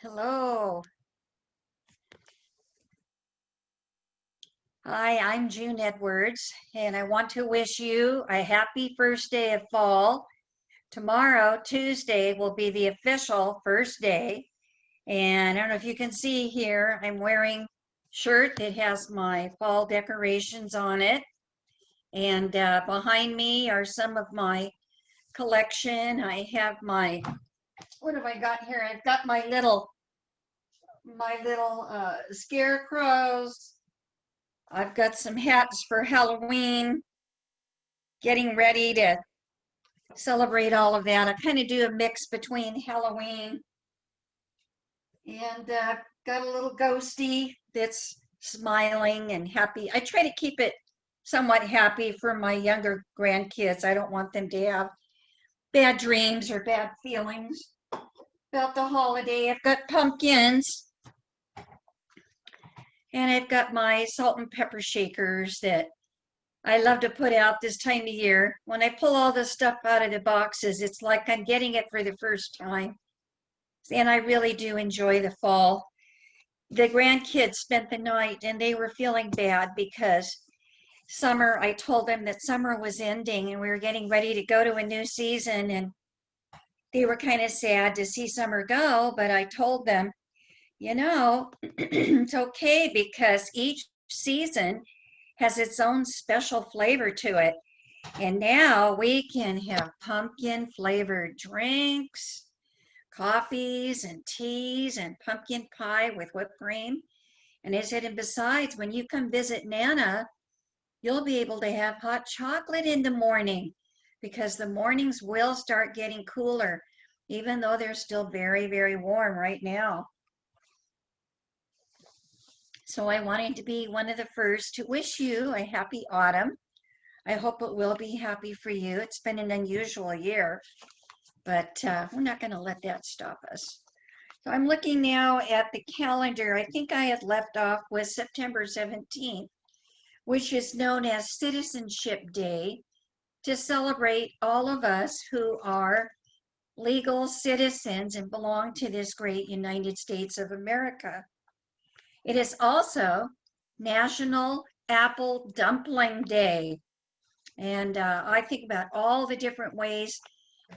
Hello. Hi, I'm June Edwards, and I want to wish you a happy first day of fall. Tomorrow, Tuesday, will be the official first day. And I don't know if you can see here, I'm wearing shirt that has my fall decorations on it. And behind me are some of my collection. I have what have I got here? I've got my little scarecrows. I've got some hats for Halloween, getting ready to celebrate all of that. I kind of do a mix between Halloween and got a little ghosty that's smiling and happy. I try to keep it somewhat happy for my younger grandkids. I don't want them to have bad dreams or bad feelings about the holiday. I've got pumpkins and I've got my salt and pepper shakers that I love to put out this time of year. When I pull all this stuff out of the boxes, it's like I'm getting it for the first time. And I really do enjoy the fall. The grandkids spent the night and they were feeling bad because I told them that summer was ending and we were getting ready to go to a new season. And they were kind of sad to see summer go. But I told them, it's okay because each season has its own special flavor to it. And now we can have pumpkin flavored drinks, coffees and teas and pumpkin pie with whipped cream. And I said, and besides, when you come visit Nana, you'll be able to have hot chocolate in the morning because the mornings will start getting cooler, even though they're still very, very warm right now. So I wanted to be one of the first to wish you a happy autumn. I hope it will be happy for you. It's been an unusual year, but we're not going to let that stop us. So I'm looking now at the calendar. I think I had left off with September 17th, which is known as Citizenship Day, to celebrate all of us who are legal citizens and belong to this great United States of America. It is also National Apple Dumpling Day. And I think about all the different ways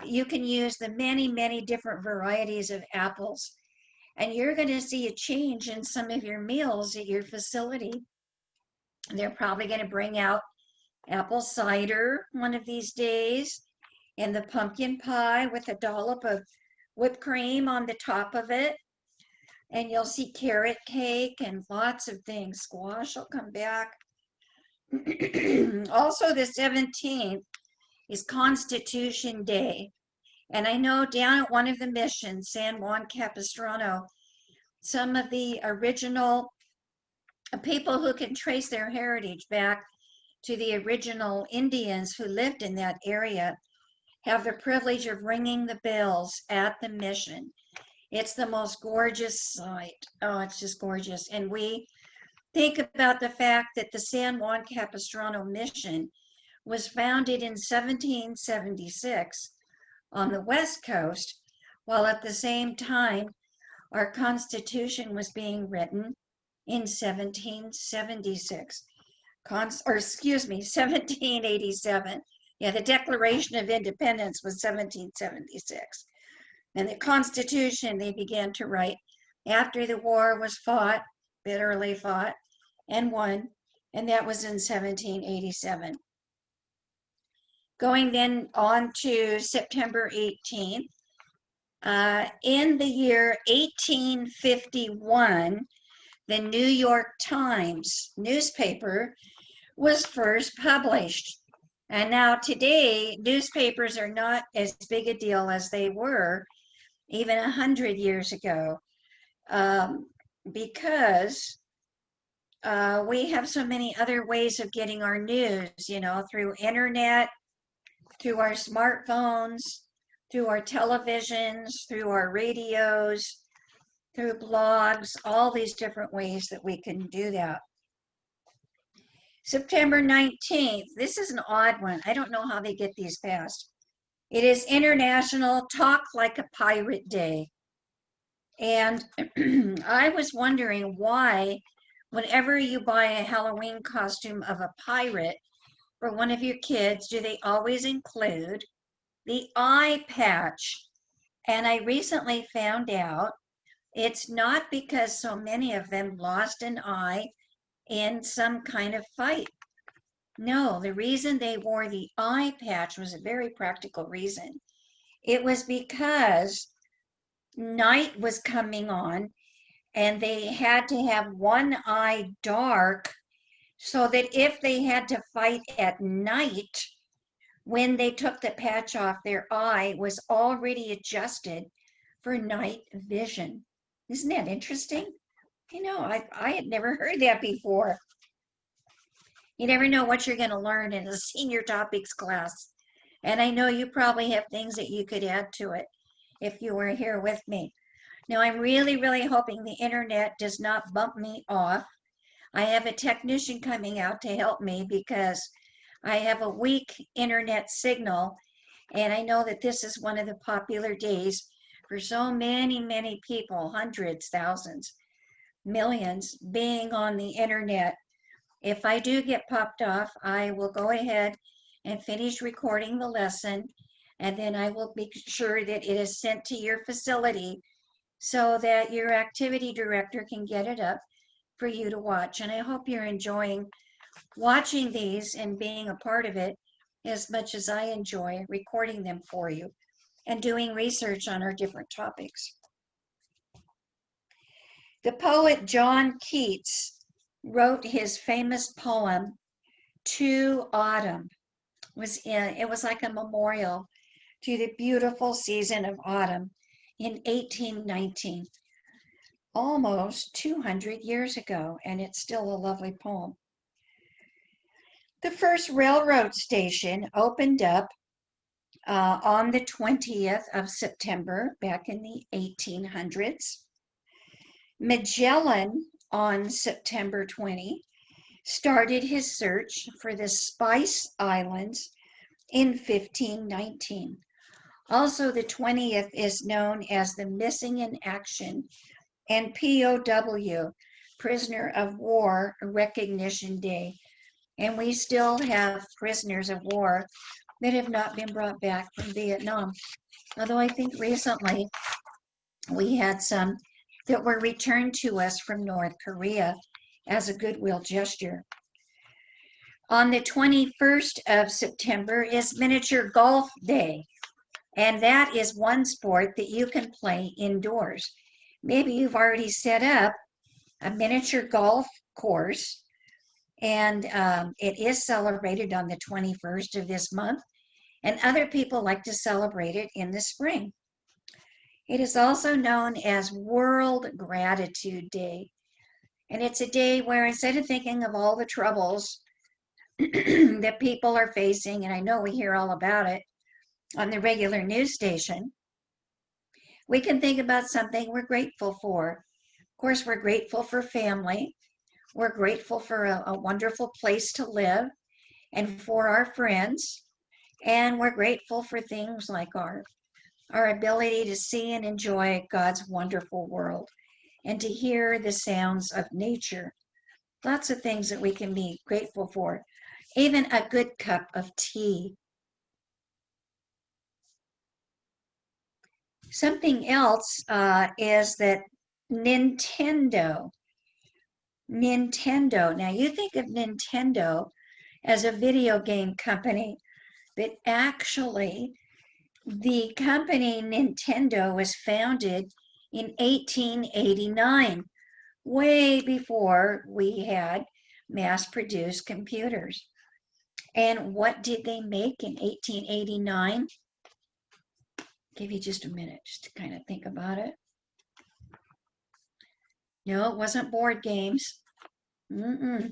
you can use the many, many different varieties of apples. And you're going to see a change in some of your meals at your facility. They're probably going to bring out apple cider one of these days and the pumpkin pie with a dollop of whipped cream on the top of it. And you'll see carrot cake and lots of things. Squash will come back. Also, the 17th is Constitution Day. And I know down at one of the missions, San Juan Capistrano, some of the original people who can trace their heritage back to the original Indians who lived in that area have the privilege of ringing the bells at the mission. It's the most gorgeous sight. Oh, it's just gorgeous. And we think about the fact that the San Juan Capistrano mission was founded in 1776 on the West Coast, while at the same time our Constitution was being written in 1776. 1787. Yeah, the Declaration of Independence was 1776. And the Constitution they began to write after the war was fought, bitterly fought, and won, and that was in 1787. Going then on to September 18th, in the year 1851, the New York Times newspaper was first published. And now today, newspapers are not as big a deal as they were even 100 years ago, because we have so many other ways of getting our news, through internet, through our smartphones, through our televisions, through our radios, through blogs, all these different ways that we can do that. September 19th, this is an odd one. I don't know how they get these passed. It is International Talk Like a Pirate Day. And I was wondering why, whenever you buy a Halloween costume of a pirate for one of your kids, do they always include the eye patch? And I recently found out it's not because so many of them lost an eye in some kind of fight. No, the reason they wore the eye patch was a very practical reason. It was because night was coming on and they had to have one eye dark so that if they had to fight at night, when they took the patch off, their eye was already adjusted for night vision. Isn't that interesting? I had never heard that before. You never know what you're going to learn in a senior topics class. And I know you probably have things that you could add to it if you were here with me. Now, I'm really, really hoping the internet does not bump me off. I have a technician coming out to help me because I have a weak internet signal. And I know that this is one of the popular days for so many, many people, hundreds, thousands, millions being on the internet. If I do get popped off, I will go ahead and finish recording the lesson, and then I will make sure that it is sent to your facility so that your activity director can get it up for you to watch. And I hope you're enjoying watching these and being a part of it as much as I enjoy recording them for you and doing research on our different topics. The poet John Keats wrote his famous poem, To Autumn. It was like a memorial to the beautiful season of autumn in 1819, almost 200 years ago, and it's still a lovely poem. The first railroad station opened up on the 20th of September back in the 1800s. Magellan on September 20 started his search for the Spice Islands in 1519. Also, the 20th is known as the Missing in Action and POW, Prisoner of War Recognition Day. And we still have prisoners of war that have not been brought back from Vietnam. Although I think recently we had some that were returned to us from North Korea as a goodwill gesture. On the 21st of September is Miniature Golf Day, and that is one sport that you can play indoors. Maybe you've already set up a miniature golf course, and it is celebrated on the 21st of this month, and other people like to celebrate it in the spring. It is also known as World Gratitude Day, and it's a day where instead of thinking of all the troubles that people are facing, and I know we hear all about it on the regular news station, we can think about something we're grateful for. Of course, we're grateful for family. We're grateful for a wonderful place to live and for our friends. And we're grateful for things like our ability to see and enjoy God's wonderful world and to hear the sounds of nature. Lots of things that we can be grateful for. Even a good cup of tea. Something else is that Nintendo. Now you think of Nintendo as a video game company, but actually the company Nintendo was founded in 1889, way before we had mass-produced computers. And what did they make in 1889? Give you just a minute just to kind of think about it. No, it wasn't board games. Does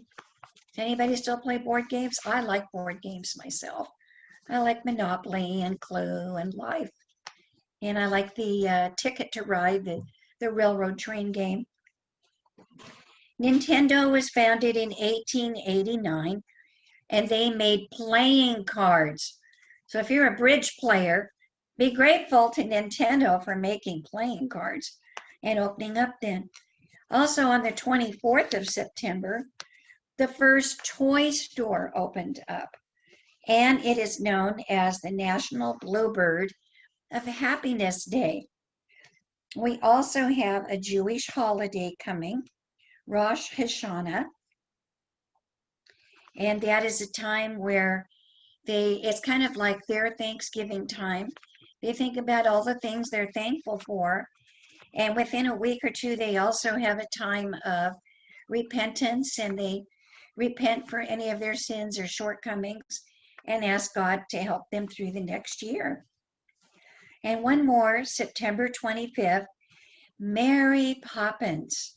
anybody still play board games? I like board games myself. I like Monopoly and Clue and Life. And I like the Ticket to Ride, the railroad train game. Nintendo was founded in 1889, and they made playing cards. So if you're a bridge player, be grateful to Nintendo for making playing cards. and opening up then. Also on the 24th of September, the first toy store opened up, and it is known as the National Bluebird of Happiness Day. We also have a Jewish holiday coming, Rosh Hashanah, and that is a time where it's kind of like their Thanksgiving time. They think about all the things they're thankful for, and within a week or two, they also have a time of repentance, and they repent for any of their sins or shortcomings and ask God to help them through the next year. And one more, September 25th, Mary Poppins.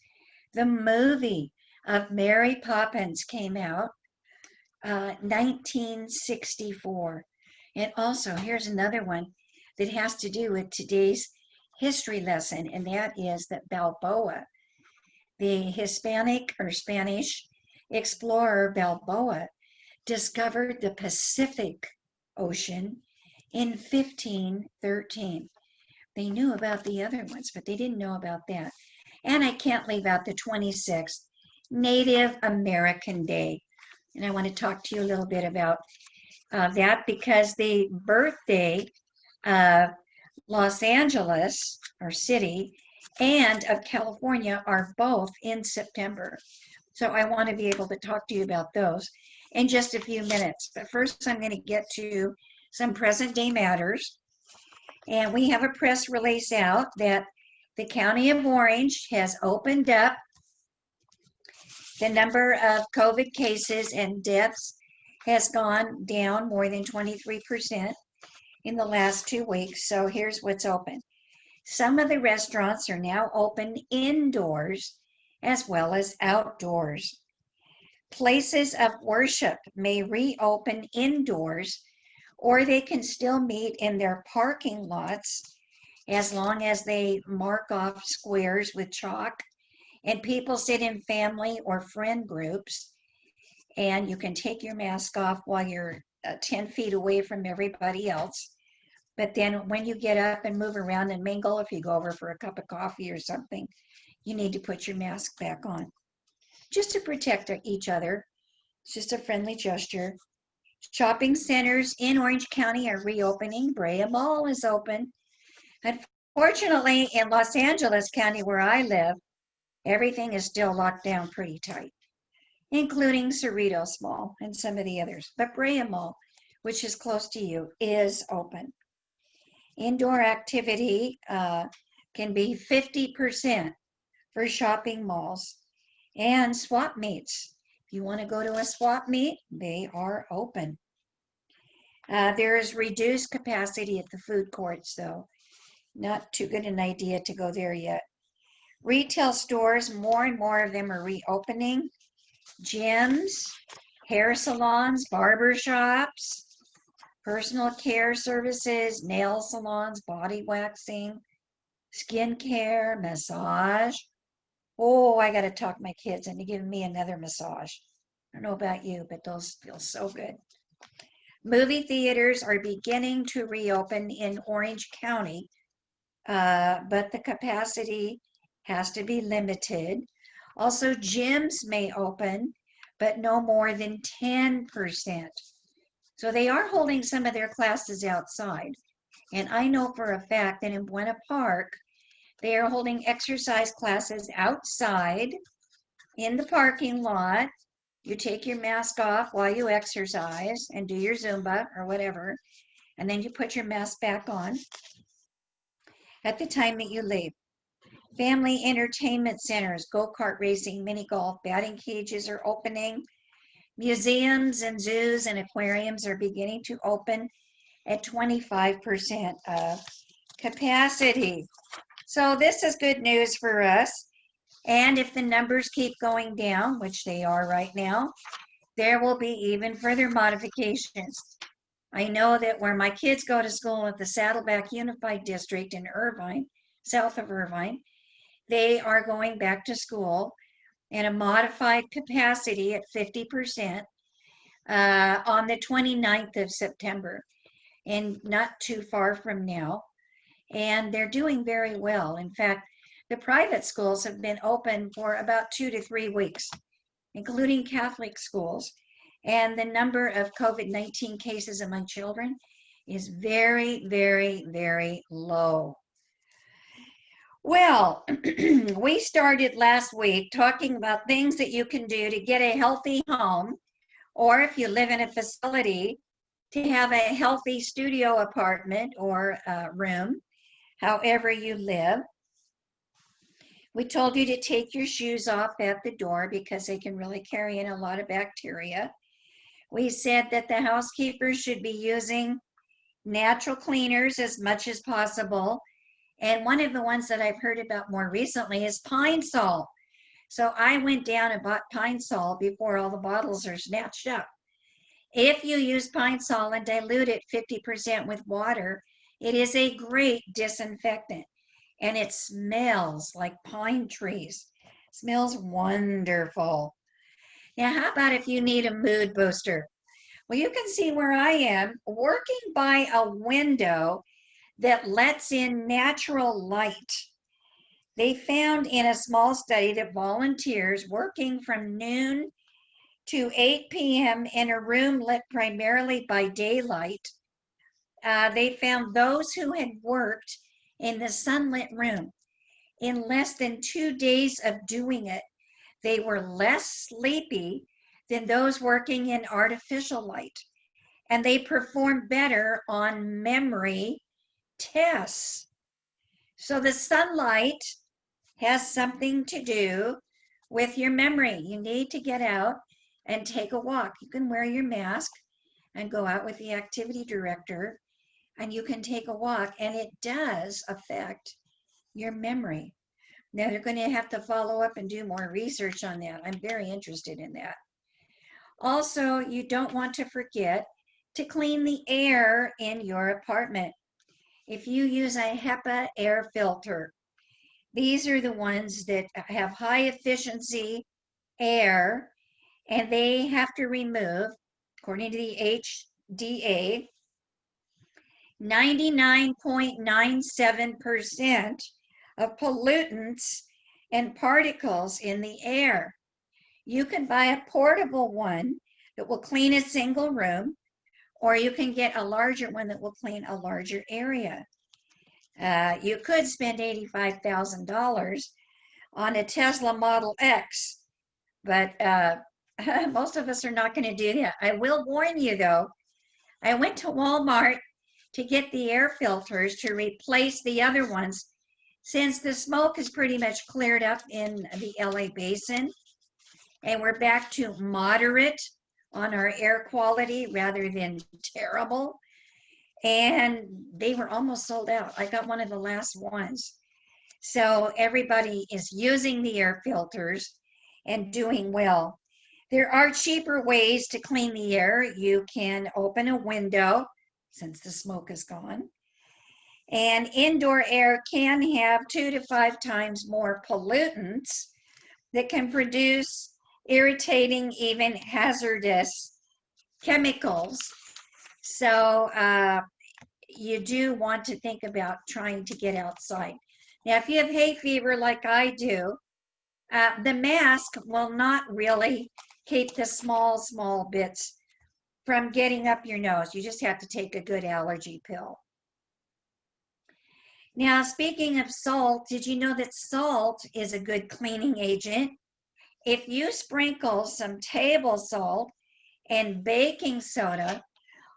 The movie of Mary Poppins came out 1964. And also, here's another one that has to do with today's history lesson, and that is that Balboa, the Hispanic or Spanish explorer Balboa, discovered the Pacific Ocean in 1513. They knew about the other ones, but they didn't know about that. And I can't leave out the 26th, Native American Day. And I want to talk to you a little bit about that, because the birthday of Los Angeles, our city, and of California are both in September. So I want to be able to talk to you about those in just a few minutes. But first, I'm going to get to some present day matters. And we have a press release out that the County of Orange has opened up the number of COVID cases, and deaths has gone down more than 23% in the last 2 weeks. So here's what's open. Some of the restaurants are now open indoors as well as outdoors. Places of worship may reopen indoors, or they can still meet in their parking lots as long as they mark off squares with chalk, and people sit in family or friend groups, and you can take your mask off while you're 10 feet away from everybody else. But then when you get up and move around and mingle, if you go over for a cup of coffee or something, you need to put your mask back on, just to protect each other. It's just a friendly gesture. Shopping centers in Orange County are reopening. Brea Mall is open. Unfortunately, in Los Angeles County, where I live, everything is still locked down pretty tight, including Cerritos Mall and some of the others. But Brea Mall, which is close to you, is open. Indoor activity can be 50% for shopping malls, and swap meets. If you want to go to a swap meet, they are open. There is reduced capacity at the food courts, though. Not too good an idea to go there yet. Retail stores, more and more of them are reopening. Gyms, hair salons, barber shops, personal care services, nail salons, body waxing, skin care, massage. Oh, I got to talk my kids into giving me another massage. I don't know about you, but those feel so good. Movie theaters are beginning to reopen in Orange County, but the capacity has to be limited. Also, gyms may open, but no more than 10%. So they are holding some of their classes outside. And I know for a fact that in Buena Park, they are holding exercise classes outside in the parking lot. You take your mask off while you exercise and do your Zumba or whatever, and then you put your mask back on at the time that you leave. Family entertainment centers, go-kart racing, mini golf, batting cages are opening. Museums and zoos and aquariums are beginning to open at 25% of capacity. So this is good news for us. And if the numbers keep going down, which they are right now, there will be even further modifications. I know that where my kids go to school at the Saddleback Unified District in Irvine, south of Irvine, they are going back to school in a modified capacity at 50% on the 29th of September, and not too far from now. And they're doing very well. In fact, The private schools have been open for about 2 to 3 weeks, including Catholic schools. And the number of COVID-19 cases among children is very, very, very low. Well, we started last week talking about things that you can do to get a healthy home, or if you live in a facility, to have a healthy studio apartment or room, however you live. We told you to take your shoes off at the door because they can really carry in a lot of bacteria. We said that the housekeepers should be using natural cleaners as much as possible. And one of the ones that I've heard about more recently is pine sol. So I went down and bought pine sol before all the bottles are snatched up. If you use pine sol and dilute it 50% with water, it is a great disinfectant. And it smells like pine trees. It smells wonderful. Now, how about if you need a mood booster? Well, you can see where I am working by a window that lets in natural light. They found in a small study that volunteers working from noon to 8 p.m. in a room lit primarily by daylight, they found those who had worked in the sunlit room in less than 2 days of doing it, they were less sleepy than those working in artificial light, and they performed better on memory tests. So the sunlight has something to do with your memory. You need to get out and take a walk. You can wear your mask and go out with the activity director, and you can take a walk, and it does affect your memory. Now they're going to have to follow up and do more research on that. I'm very interested in that. Also, you don't want to forget to clean the air in your apartment. If you use a HEPA air filter, these are the ones that have high efficiency air, and they have to remove, according to the HDA, 99.97% of pollutants and particles in the air. You can buy a portable one that will clean a single room, or you can get a larger one that will clean a larger area. You could spend $85,000 on a Tesla Model X, but most of us are not going to do that. I will warn you though, I went to Walmart to get the air filters to replace the other ones, since the smoke is pretty much cleared up in the LA basin, and we're back to moderate on our air quality rather than terrible. And they were almost sold out. I got one of the last ones. So everybody is using the air filters and doing well. There are cheaper ways to clean the air. You can open a window since the smoke is gone. And indoor air can have 2 to 5 times more pollutants that can produce irritating, even hazardous chemicals. So you do want to think about trying to get outside. Now, if you have hay fever like I do, the mask will not really keep the small bits from getting up your nose. You just have to take a good allergy pill. Now, speaking of salt, did you know that salt is a good cleaning agent? If you sprinkle some table salt and baking soda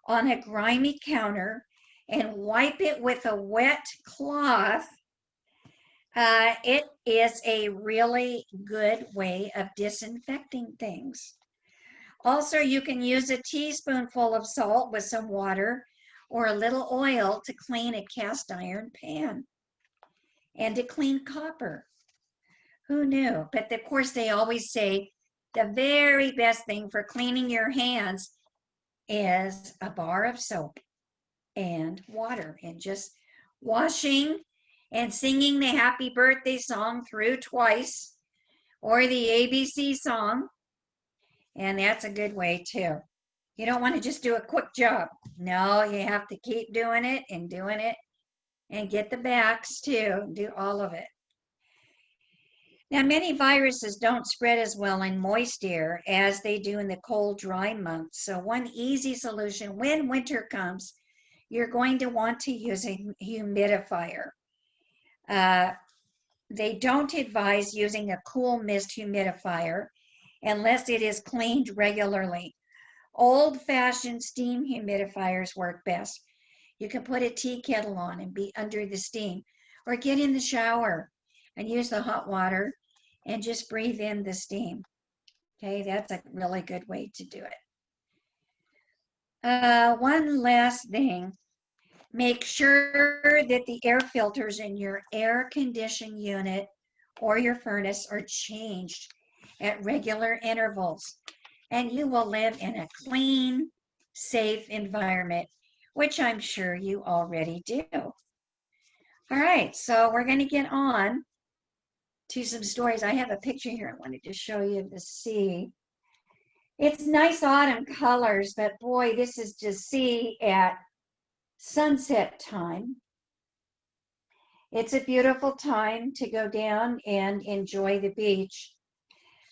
on a grimy counter and wipe it with a wet cloth, it is a really good way of disinfecting things. Also, you can use a teaspoonful of salt with some water or a little oil to clean a cast iron pan and to clean copper. Who knew? But of course, they always say the very best thing for cleaning your hands is a bar of soap and water, and just washing and singing the happy birthday song through twice, or the ABC song, and that's a good way too. You don't want to just do a quick job. No, you have to keep doing it and get the backs too, do all of it. Now, many viruses don't spread as well in moist air as they do in the cold, dry months. So one easy solution when winter comes, you're going to want to use a humidifier. They don't advise using a cool mist humidifier unless it is cleaned regularly. Old-fashioned steam humidifiers work best. You can put a tea kettle on and be under the steam, or get in the shower and use the hot water and just breathe in the steam. Okay, that's a really good way to do it. One last thing, make sure that the air filters in your air conditioning unit or your furnace are changed at regular intervals, and you will live in a clean, safe environment, which I'm sure you already do. All right, so we're going to get on to some stories. I have a picture here I wanted to show you to see. It's nice autumn colors, but boy, this is to see at sunset time. It's a beautiful time to go down and enjoy the beach.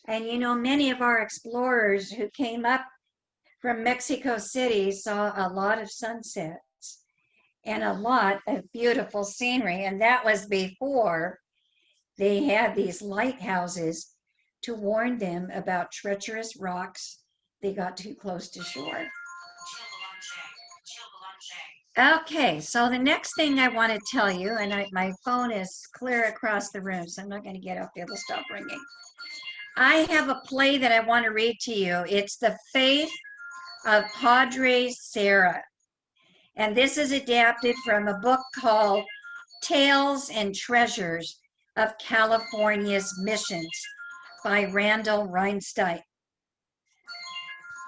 And you know, many of our explorers who came up from Mexico City saw a lot of sunsets and a lot of beautiful scenery. And that was before they had these lighthouses to warn them about treacherous rocks they got too close to shore. Okay, so the next thing I want to tell you, and my phone is clear across the room, so I'm not going to get up there, it'll stop ringing. I have a play that I want to read to you. It's The Faith of Padre Sarah. And this is adapted from a book called Tales and Treasures of California's Missions by Randall Reinstein.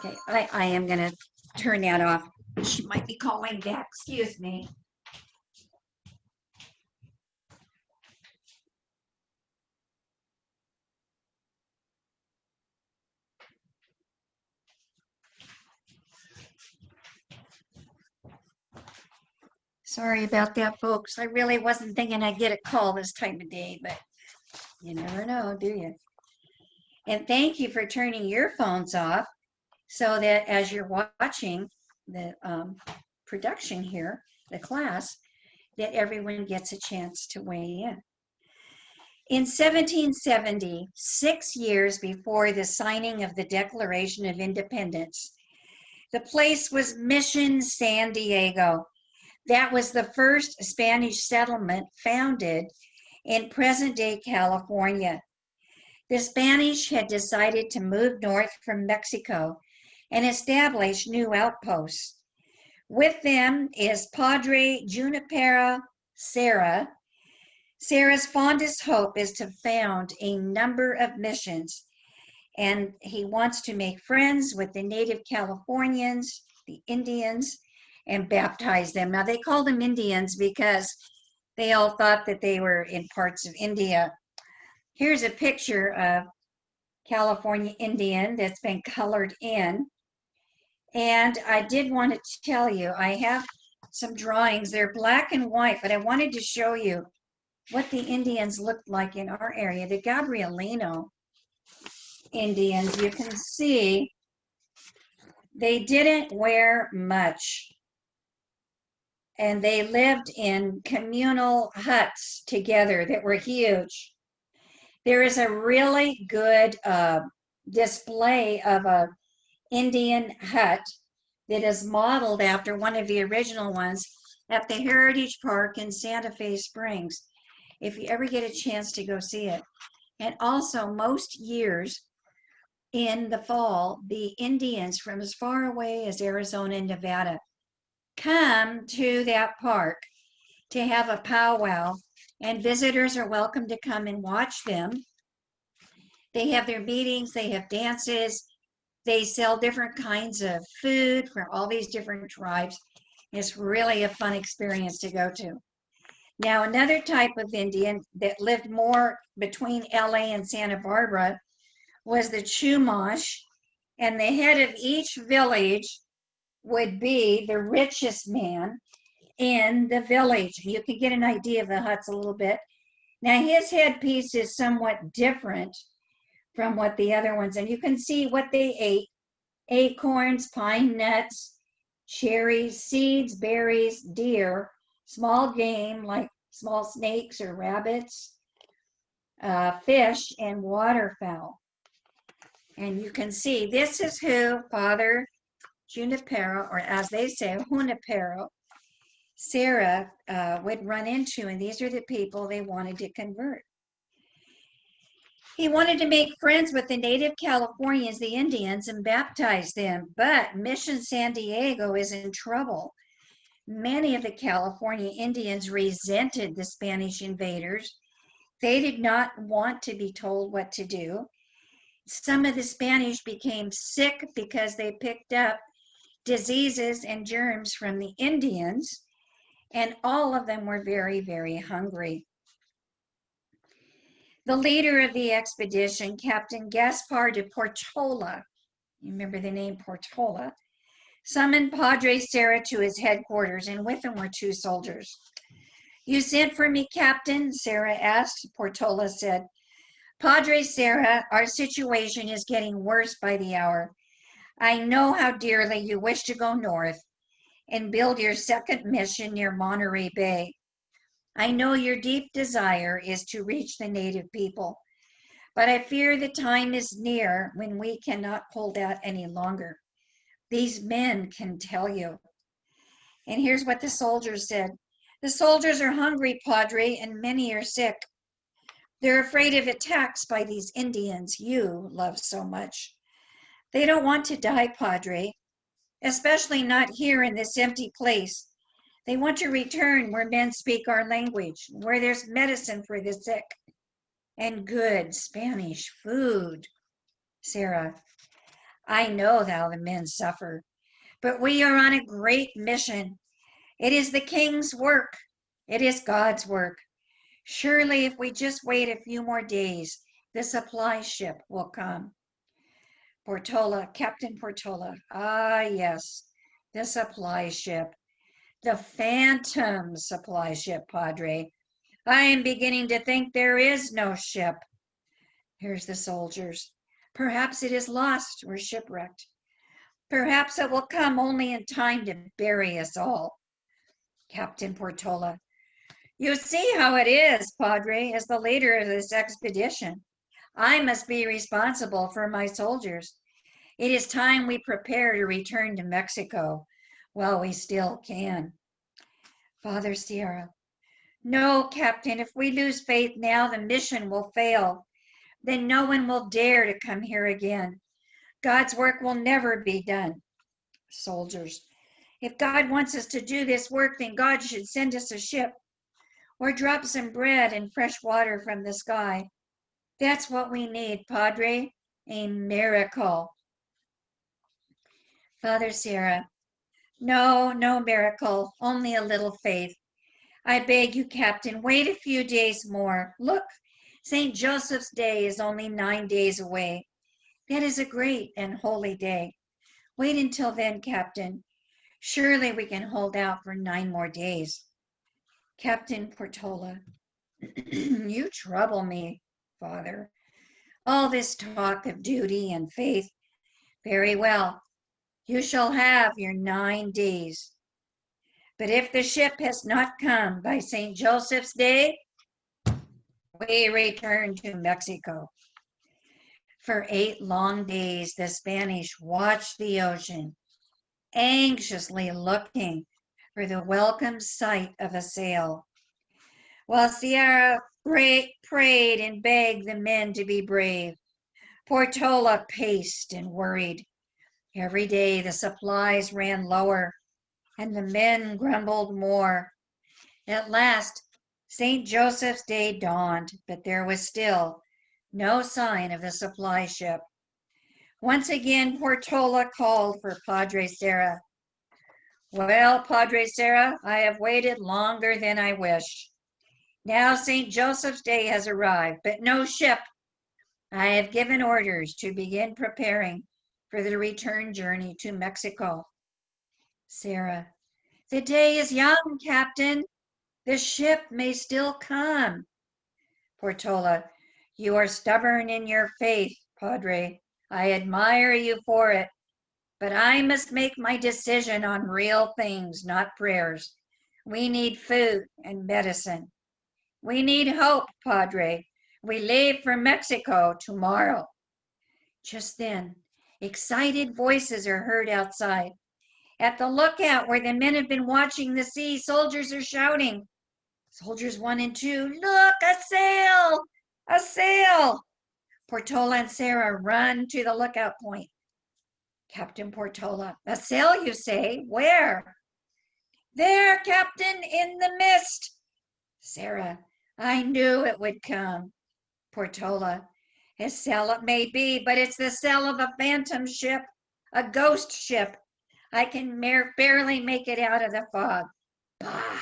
Okay, I am going to turn that off. She might be calling back. Excuse me. Sorry about that, folks. I really wasn't thinking I'd get a call this time of day, but you never know, do you? And thank you for turning your phones off so that as you're watching the production here, the class, that everyone gets a chance to weigh in. In 1770, 6 years before the signing of the Declaration of Independence, the place was Mission San Diego. That was the first Spanish settlement founded in present-day California. The Spanish had decided to move north from Mexico and establish new outposts. With them is Padre Junipero Serra. Sarah's fondest hope is to found a number of missions, and he wants to make friends with the native Californians, the Indians, and baptize them. Now, they call them Indians because they all thought that they were in parts of India. Here's a picture of California Indian that's been colored in. And I did want to tell you, I have some drawings. They're black and white, but I wanted to show you what the Indians looked like in our area. The Gabrielino Indians, you can see they didn't wear much. And they lived in communal huts together that were huge. There is a really good display of a Indian hut that is modeled after one of the original ones at the Heritage Park in Santa Fe Springs, if you ever get a chance to go see it. And also, most years in the fall, the Indians from as far away as Arizona and Nevada come to that park to have a powwow, and visitors are welcome to come and watch them. They have their meetings, they have dances, they sell different kinds of food for all these different tribes. It's really a fun experience to go to. Now, another type of Indian that lived more between LA and Santa Barbara was the Chumash, and the head of each village would be the richest man in the village. You can get an idea of the huts a little bit. Now his headpiece is somewhat different from what the other ones, and you can see what they ate: acorns, pine nuts, cherries, seeds, berries, deer, small game like small snakes or rabbits, fish, and waterfowl. And you can see this is who Father Junipero, or as they say, Junipero, Sarah would run into, and these are the people they wanted to convert. He wanted to make friends with the native Californians, the Indians, and baptize them, but Mission San Diego is in trouble. Many of the California Indians resented the Spanish invaders. They did not want to be told what to do. Some of the Spanish became sick because they picked up diseases and germs from the Indians, and all of them were very, very hungry. The leader of the expedition, Captain Gaspar de Portola, you remember the name Portola, summoned Padre Serra to his headquarters, and with him were 2 soldiers. "You sent for me, Captain?" Serra asked. Portola said, "Padre Serra, our situation is getting worse by the hour. I know how dearly you wish to go north and build your second mission near Monterey Bay. I know your deep desire is to reach the native people, but I fear the time is near when we cannot hold out any longer. These men can tell you." And here's what the soldiers said. "The soldiers are hungry, Padre, and many are sick. They're afraid of attacks by these Indians you love so much. They don't want to die, Padre, especially not here in this empty place. They want to return where men speak our language, where there's medicine for the sick, and good Spanish food." Sarah, "I know how the men suffer, but we are on a great mission. It is the king's work. It is God's work. Surely if we just wait a few more days, the supply ship will come." Portola, Captain Portola, "Ah, yes, the supply ship. The phantom supply ship, Padre. I am beginning to think there is no ship." Here's the soldiers. "Perhaps it is lost or shipwrecked. Perhaps it will come only in time to bury us all." Captain Portola, "You see how it is, Padre. As the leader of this expedition, I must be responsible for my soldiers. It is time we prepare to return to Mexico while we still can." Father Sierra, "No, Captain, if we lose faith now, the mission will fail. Then no one will dare to come here again. God's work will never be done." Soldiers, "If God wants us to do this work, then God should send us a ship or drop some bread and fresh water from the sky. That's what we need, Padre, a miracle." Father Sierra, "No, no miracle, only a little faith. I beg you, Captain, wait a few days more. Look, St. Joseph's Day is only 9 days away. That is a great and holy day. Wait until then, Captain. Surely we can hold out for 9 more days." Captain Portola, "You trouble me, Father. All this talk of duty and faith. Very well. You shall have your 9 days. But if the ship has not come by St. Joseph's Day, we return to Mexico." For 8 long days, the Spanish watched the ocean, anxiously looking for the welcome sight of a sail. While Sierra prayed and begged the men to be brave, Portola paced and worried. Every day the supplies ran lower, and the men grumbled more. At last, St. Joseph's Day dawned, but there was still no sign of the supply ship. Once again, Portola called for Padre Serra. "Well, Padre Serra, I have waited longer than I wish. Now St. Joseph's Day has arrived, but no ship. I have given orders to begin preparing for the return journey to Mexico." Sarah, "The day is young, Captain. The ship may still come." Portola, you are stubborn in your faith, Padre. I admire you for it. But I must make my decision on real things, not prayers. We need food and medicine. We need hope, Padre. We leave for Mexico tomorrow. Just then, excited voices are heard outside. At the lookout where the men have been watching the sea, soldiers are shouting. Soldiers 1 and 2, look, a sail! A sail! Portola and Sarah run to the lookout point. Captain Portola, a sail, you say? Where? There, Captain, in the mist. Sarah, I knew it would come. Portola, a sail it may be, but it's the sail of a phantom ship, a ghost ship. I can barely make it out of the fog. Bah!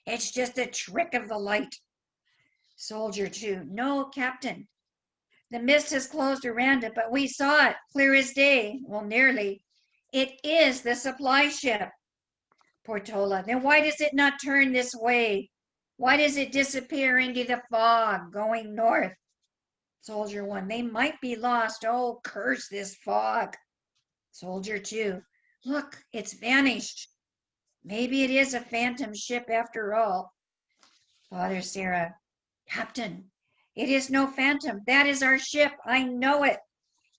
It's just a trick of the light. Soldier 2, no, Captain. The mist has closed around it, but we saw it clear as day. Well, nearly. It is the supply ship. Portola, then why does it not turn this way? Why does it disappear into the fog going north? Soldier 1, they might be lost. Oh, curse this fog. Soldier 2, look, it's vanished. Maybe it is a phantom ship after all. Father Sarah, Captain, it is no phantom. That is our ship. I know it.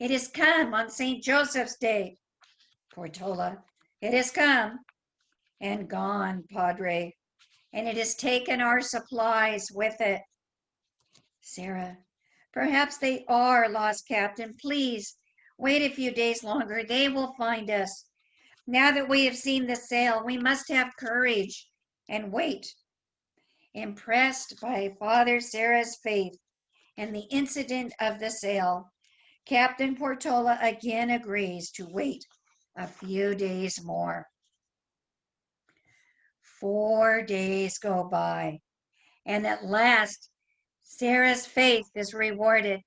It has come on St. Joseph's Day. Portola, it has come and gone, Padre, and it has taken our supplies with it. Sarah, perhaps they are lost, Captain. Please wait a few days longer. They will find us. Now that we have seen the sail, we must have courage and wait. Impressed by Father Sarah's faith and the incident of the sail, Captain Portola again agrees to wait a few days more. 4 days go by, and at last Sarah's faith is rewarded.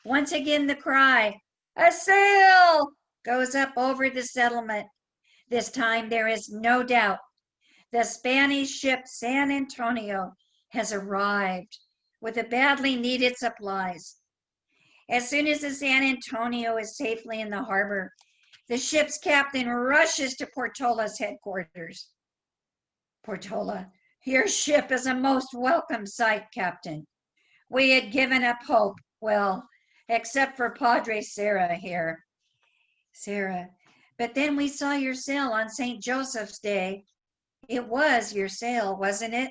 Once again the cry, "A sail!" goes up over the settlement. This time there is no doubt. The Spanish ship San Antonio has arrived with the badly needed supplies. As soon as the San Antonio is safely in the harbor, the ship's captain rushes to Portola's headquarters. Portola, your ship is a most welcome sight, Captain. We had given up hope, well, except for Padre Sarah here. Sarah, but then we saw your sail on St. Joseph's Day. It was your sail, wasn't it?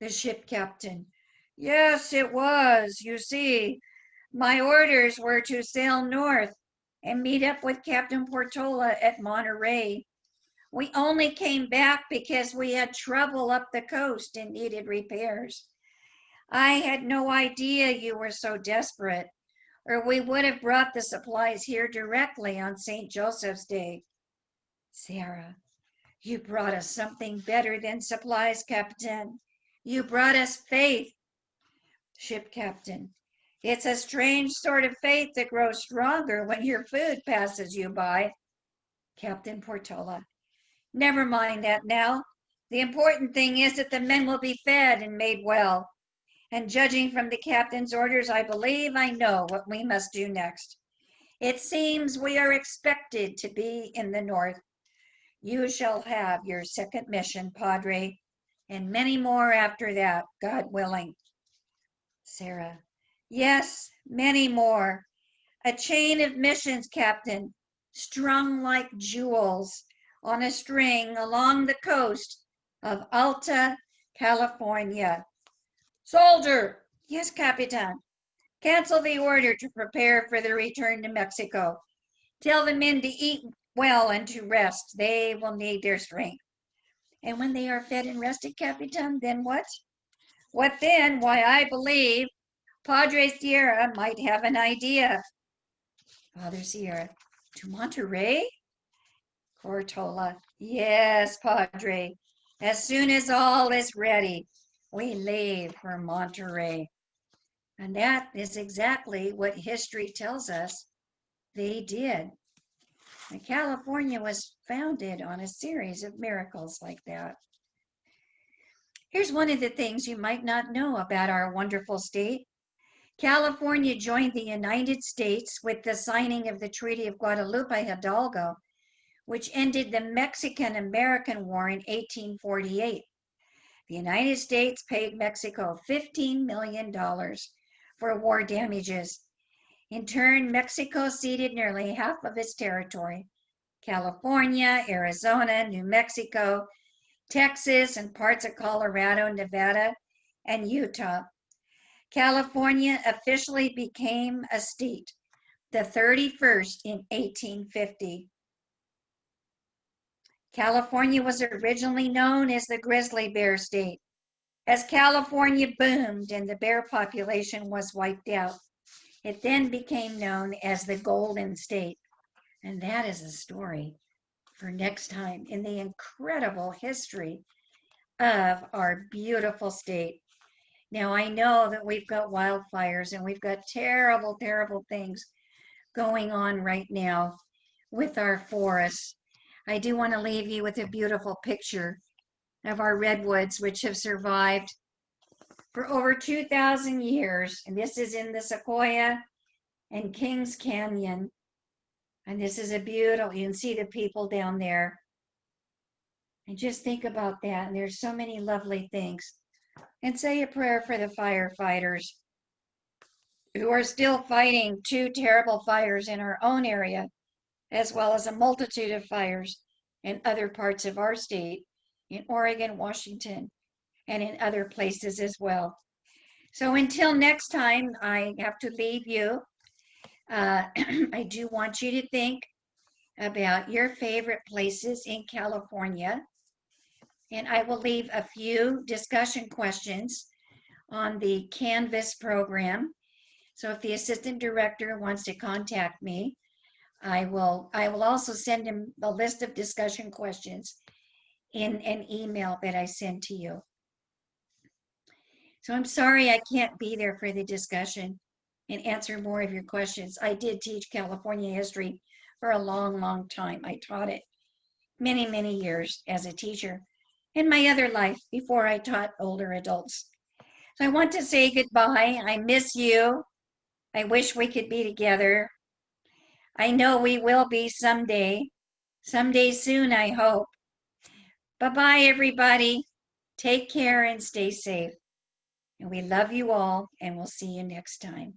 The ship captain. Yes, it was. You see, my orders were to sail north and meet up with Captain Portola at Monterey. We only came back because we had trouble up the coast and needed repairs. I had no idea you were so desperate, or we would have brought the supplies here directly on St. Joseph's Day. Sarah, you brought us something better than supplies, Captain. You brought us faith. Ship captain, it's a strange sort of faith that grows stronger when your food passes you by. Captain Portola, never mind that now. The important thing is that the men will be fed and made well. And judging from the captain's orders, I believe I know what we must do next. It seems we are expected to be in the north. You shall have your second mission, Padre, and many more after that, God willing. Sarah, yes, many more. A chain of missions, Captain, strung like jewels on a string along the coast of Alta California. Soldier, yes, Capitan. Cancel the order to prepare for the return to Mexico. Tell the men to eat well and to rest. They will need their strength. And when they are fed and rested, Capitan, then what? What then? Why, I believe Padre Sierra might have an idea. Father Sierra, to Monterey? Portola, yes, Padre. As soon as all is ready, we leave for Monterey. And that is exactly what history tells us they did. And California was founded on a series of miracles like that. Here's one of the things you might not know about our wonderful state. California joined the United States with the signing of the Treaty of Guadalupe Hidalgo, which ended the Mexican-American War in 1848. The United States paid Mexico $15 million for war damages. In turn, Mexico ceded nearly half of its territory. California, Arizona, New Mexico, Texas, and parts of Colorado, Nevada, and Utah. California officially became a state, the 31st in 1850. California was originally known as the Grizzly Bear State. As California boomed and the bear population was wiped out, it then became known as the Golden State. And that is a story for next time in the incredible history of our beautiful state. Now, I know that we've got wildfires and we've got terrible, terrible things going on right now with our forests. I do want to leave you with a beautiful picture of our redwoods, which have survived for over 2,000 years. And this is in the Sequoia and Kings Canyon. And this is a beautiful, you can see the people down there. And just think about that. And there's so many lovely things. And say a prayer for the firefighters who are still fighting two terrible fires in our own area, as well as a multitude of fires in other parts of our state, in Oregon, Washington, and in other places as well. So until next time, I have to leave you. I do want you to think about your favorite places in California. And I will leave a few discussion questions on the Canvas program. So if the assistant director wants to contact me, I will also send him a list of discussion questions in an email that I send to you. So I'm sorry I can't be there for the discussion and answer more of your questions. I did teach California history for a long, long time. I taught it many, many years as a teacher in my other life before I taught older adults. So I want to say goodbye. I miss you. I wish we could be together. I know we will be someday soon, I hope. Bye-bye, everybody. Take care and stay safe. And we love you all, and we'll see you next time.